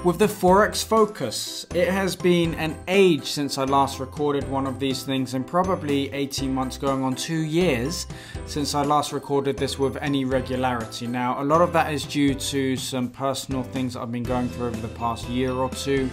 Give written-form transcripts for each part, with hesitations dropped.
with the Forex Focus. It has been an age since I last recorded one of these things, and probably 18 months going on 2 years since I last recorded this with any regularity. Now, a lot of that is due to some personal things that I've been going through over the past year or two.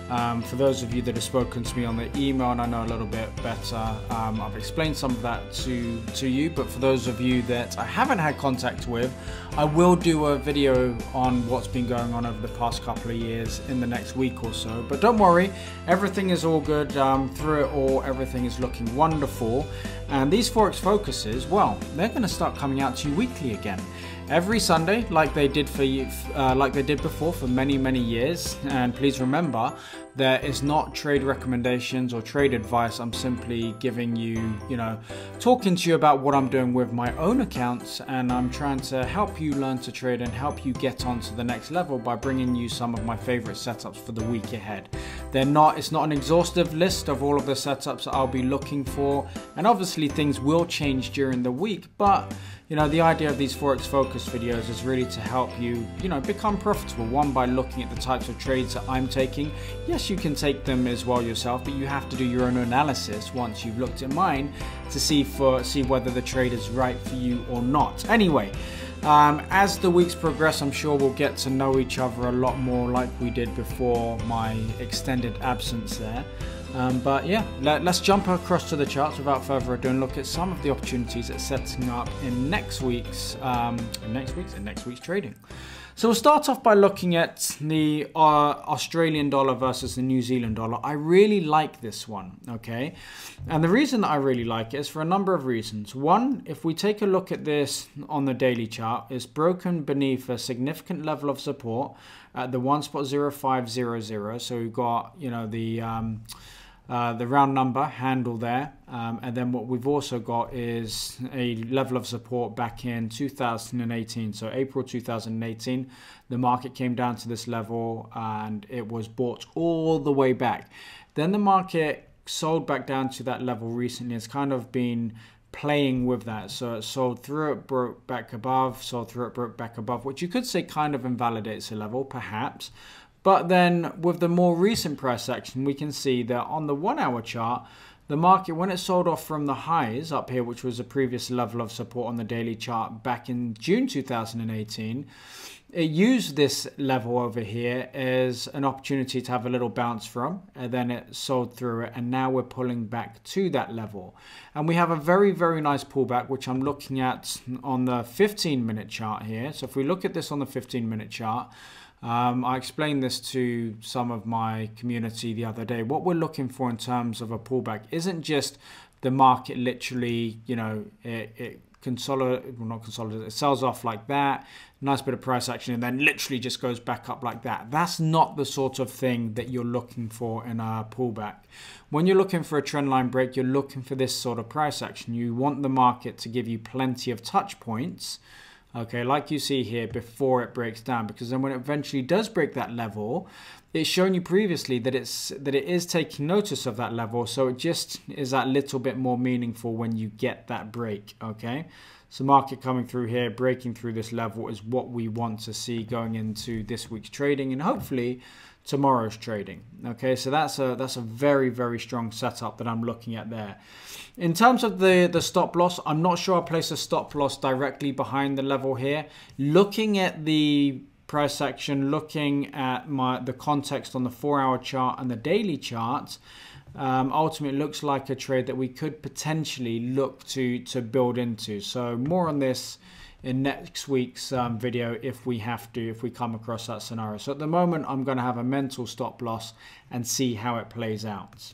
For those of you that have spoken to me on the email and I know a little bit better, I've explained some of that to you, but for those of you that I haven't had contact with, I will do a video on what's been going on over the past couple of years in the next week or so. But don't worry, everything is all good. Through it all, everything is looking wonderful. And these Forex Focuses, well, they're going to start coming out to you weekly again. Every Sunday, like they did for you, like they did before for many years. And please remember, there is not trade recommendations or trade advice. I'm simply giving you, talking to you about what I'm doing with my own accounts, and I'm trying to help you learn to trade and help you get on to the next level by bringing you some of my favorite setups for the week ahead. It's not an exhaustive list of all of the setups that I'll be looking for, and obviously things will change during the week, but the idea of these Forex Focus videos is really to help you, become profitable. One, by looking at the types of trades that I'm taking. Yes, you can take them as well yourself, but you have to do your own analysis once you've looked at mine to see whether the trade is right for you or not. Anyway, as the weeks progress, I'm sure we'll get to know each other a lot more like we did before my extended absence there. But yeah, let's jump across to the charts without further ado and look at some of the opportunities that's setting up in next week's trading. So we'll start off by looking at the Australian dollar versus the New Zealand dollar. I really like this one, okay? And the reason that I really like it is for a number of reasons. One, if we take a look at this on the daily chart, it's broken beneath a significant level of support at the 1.0500. So we've got, the round number handle there, and then what we've also got is a level of support back in 2018. So April 2018, the market came down to this level and it was bought all the way back. Then the market sold back down to that level recently. It's kind of been playing with that. So it sold through it, broke back above, sold through it, broke back above, which you could say kind of invalidates the level, perhaps. But then with the more recent price action, we can see that on the 1 hour chart, the market, when it sold off from the highs up here, which was a previous level of support on the daily chart back in June 2018, it used this level over here as an opportunity to have a little bounce from, and then it sold through it, and now we're pulling back to that level. And we have a very nice pullback, which I'm looking at on the 15-minute chart here. So if we look at this on the 15-minute chart, I explained this to some of my community the other day. What we're looking for in terms of a pullback isn't just the market literally, it sells off like that, nice bit of price action, and then literally just goes back up like that. That's not the sort of thing that you're looking for in a pullback. When you're looking for a trend line break, you're looking for this sort of price action. You want the market to give you plenty of touch points, okay, like you see here, before it breaks down, because then when it eventually does break that level, it's shown you previously that it is taking notice of that level, so it just is that little bit more meaningful when you get that break, okay? So market coming through here, breaking through this level is what we want to see going into this week's trading and hopefully tomorrow's trading. Okay, so that's a very strong setup that I'm looking at there. In terms of the stop loss, I'm not sure I'll place a stop loss directly behind the level here. Looking at the price action, looking at the context on the 4 hour chart and the daily chart, ultimately it looks like a trade that we could potentially look to build into. So more on this in next week's video if we come across that scenario. So at the moment, I'm going to have a mental stop loss and see how it plays out.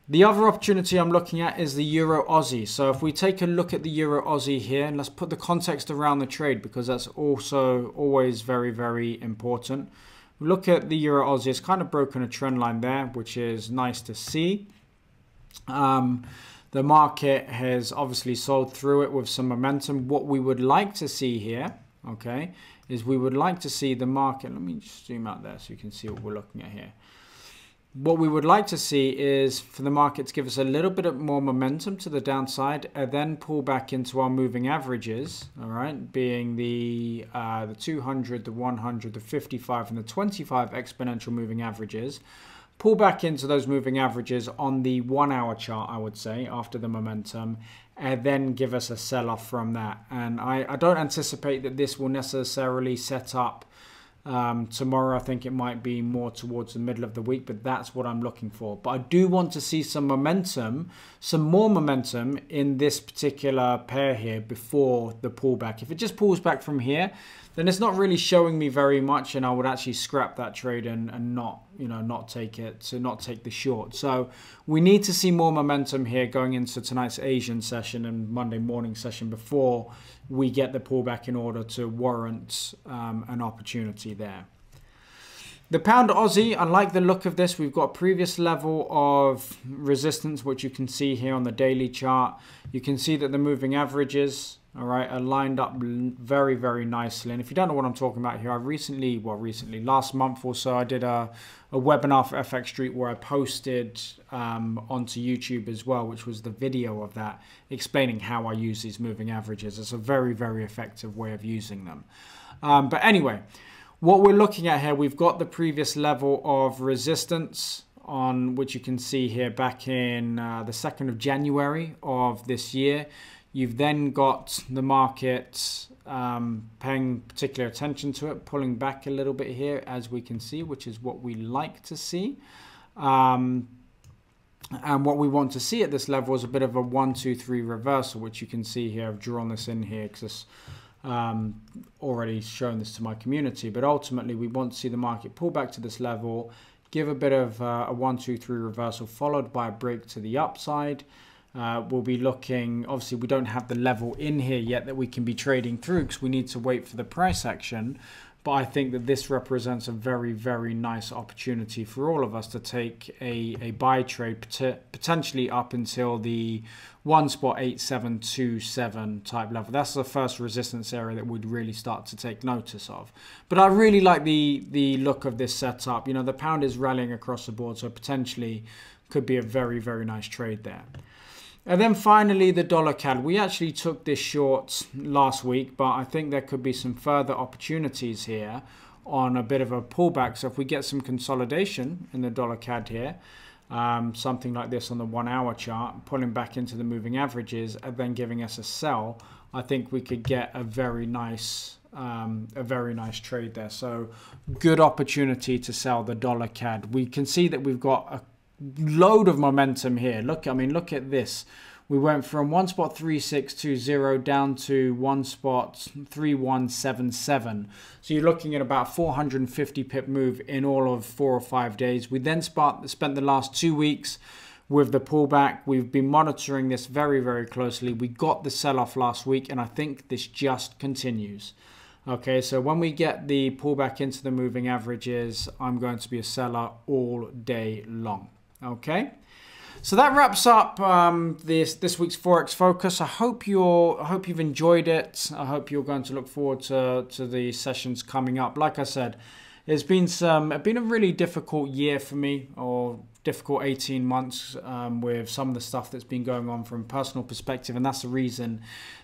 The other opportunity I'm looking at is the Euro Aussie. So if we take a look at the Euro Aussie here, and let's put the context around the trade, because that's also always very important. Look at the Euro Aussie. It's kind of broken a trend line there, which is nice to see. The market has obviously sold through it with some momentum. What we would like to see here, okay, is we would like to see the market. Let me just zoom out there so you can see what we're looking at here. What we would like to see is for the market to give us a little bit of more momentum to the downside and then pull back into our moving averages, all right, being the 200, the 100, the 55, and the 25 exponential moving averages. Pull back into those moving averages on the 1 hour chart, I would say, after the momentum, and then give us a sell-off from that. And I don't anticipate that this will necessarily set up tomorrow. I think it might be more towards the middle of the week, but that's what I'm looking for. But I do want to see some momentum, some more momentum in this particular pair here before the pullback. If it just pulls back from here, then it's not really showing me very much, and I would actually scrap that trade and not, not take the short. So we need to see more momentum here going into tonight's Asian session and Monday morning session before we get the pullback in order to warrant an opportunity there. The pound Aussie, I like the look of this. We've got a previous level of resistance, which you can see here on the daily chart. You can see that the moving averages, all right, are lined up very, very nicely. And if you don't know what I'm talking about here, I recently, last month or so, I did a webinar for FX Street where I posted onto YouTube as well, which was the video of that, explaining how I use these moving averages. It's a very, very effective way of using them. But anyway, what we're looking at here, we've got the previous level of resistance on which you can see here back in the 2nd of January of this year. You've then got the market paying particular attention to it, pulling back a little bit here, as we can see, which is what we like to see. And what we want to see at this level is a bit of a 1, 2, 3 reversal, which you can see here. I've drawn this in here because already shown this to my community. But ultimately, we want to see the market pull back to this level, give a bit of a 1, 2, 3 reversal, followed by a break to the upside. We'll be looking, obviously we don't have the level in here yet that we can be trading through because we need to wait for the price action. But I think that this represents a very, very nice opportunity for all of us to take a buy trade, potentially up until the 1.8727 type level. That's the first resistance area that we'd really start to take notice of. But I really like the look of this setup. The pound is rallying across the board, so potentially could be a very, very nice trade there. And then finally, the dollar CAD. We actually took this short last week, but I think there could be some further opportunities here on a bit of a pullback. So if we get some consolidation in the dollar CAD here, something like this on the 1 hour chart, pulling back into the moving averages and then giving us a sell, I think we could get a very nice trade there. So good opportunity to sell the dollar CAD. We can see that we've got a load of momentum here. Look at this. We went from 1.3620 down to 1.3177. So you're looking at about 450 pip move in all of 4 or 5 days. We then spent the last 2 weeks with the pullback. We've been monitoring this very, very closely. We got the sell-off last week, and I think this just continues. Okay, so when we get the pullback into the moving averages, I'm going to be a seller all day long. Okay, so that wraps up this week's Forex Focus. I hope you've enjoyed it. I hope you're going to look forward to the sessions coming up. Like I said, it's been a really difficult year for me, or difficult 18 months with some of the stuff that's been going on from a personal perspective, and that's the reason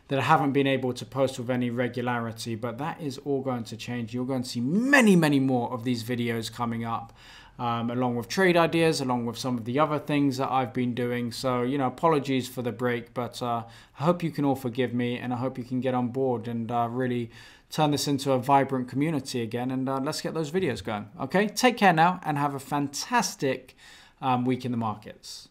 that I haven't been able to post with any regularity. But that is all going to change. You're going to see many, many more of these videos coming up. Along with trade ideas, along with some of the other things that I've been doing. So, apologies for the break, but I hope you can all forgive me, and I hope you can get on board and really turn this into a vibrant community again, and let's get those videos going. Okay, take care now and have a fantastic week in the markets.